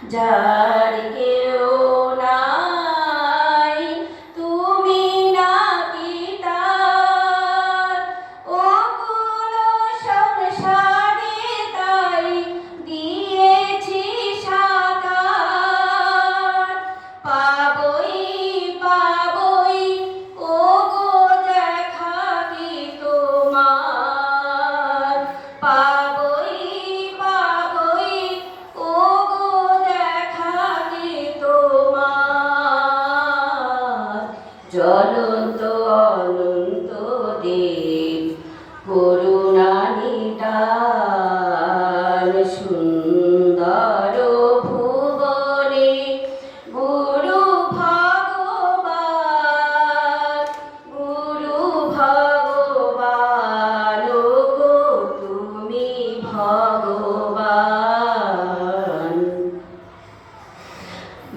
যার কেউ নাই তুমি নাকি তার অকুল সংসারে তাই দিয়েছি সাকার পাবই পাবই ওগো দেখা কি তোমার পাবই পাবই ওগো দেখা কি তোমার জ্বলন্ত অনন্ত দেব করুণা নিদান সুন্দর ভুবনে গুরু ভগবান গো তুমি ভগবান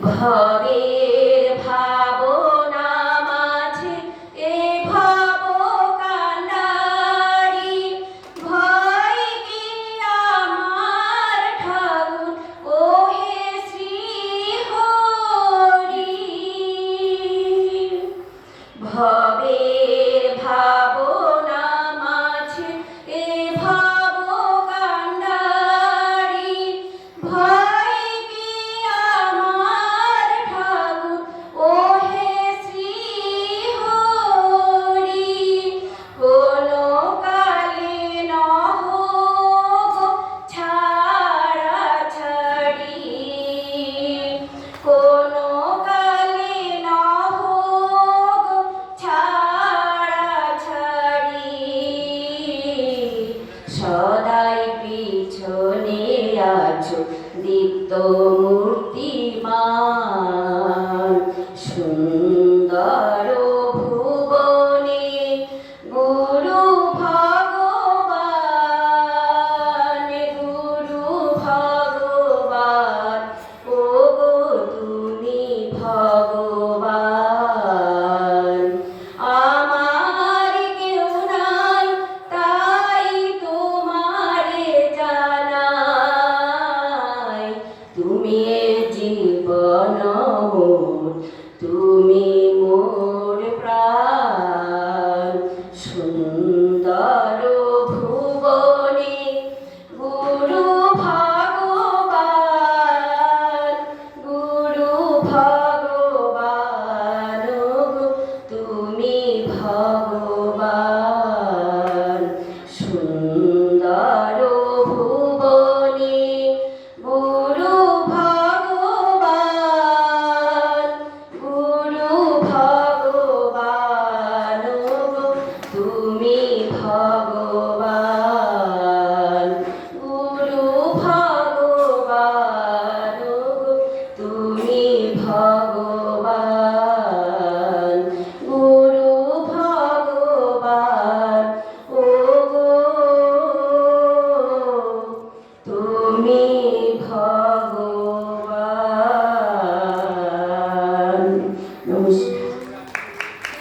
ভবের ভাবনা মাঝে এ ভব কান্ডারি ভয় কি আমার ঠাকুর ওহে শ্রী হরি ভবের ভাবনা মাঝে এ ভব কান্ডারি ভয় কি আমার ঠাকুর ওহে শ্রী হরি কোনো কালে নহ গো ছাড়া ছাড়ি কোনো কালে নহ গো ছাড়া ছাড়ি সদাই পিছনে আছো দীপ্ত মূর্তিমান সুন্দর ভুবনে গুরু ভগবান ওগো তুমি ভগবান আমার কেউ নাই তাই তোমারে জানাই তুমি জীবন মোর তুমি মোর প্রাণ সুন্দর ভুবনে গুরু ভগবান তুমি ভগবান সুন্দর ভুবনে গুরু ভগবান তুমি ভগবান গুরু ভগবান তুমি ভগবান।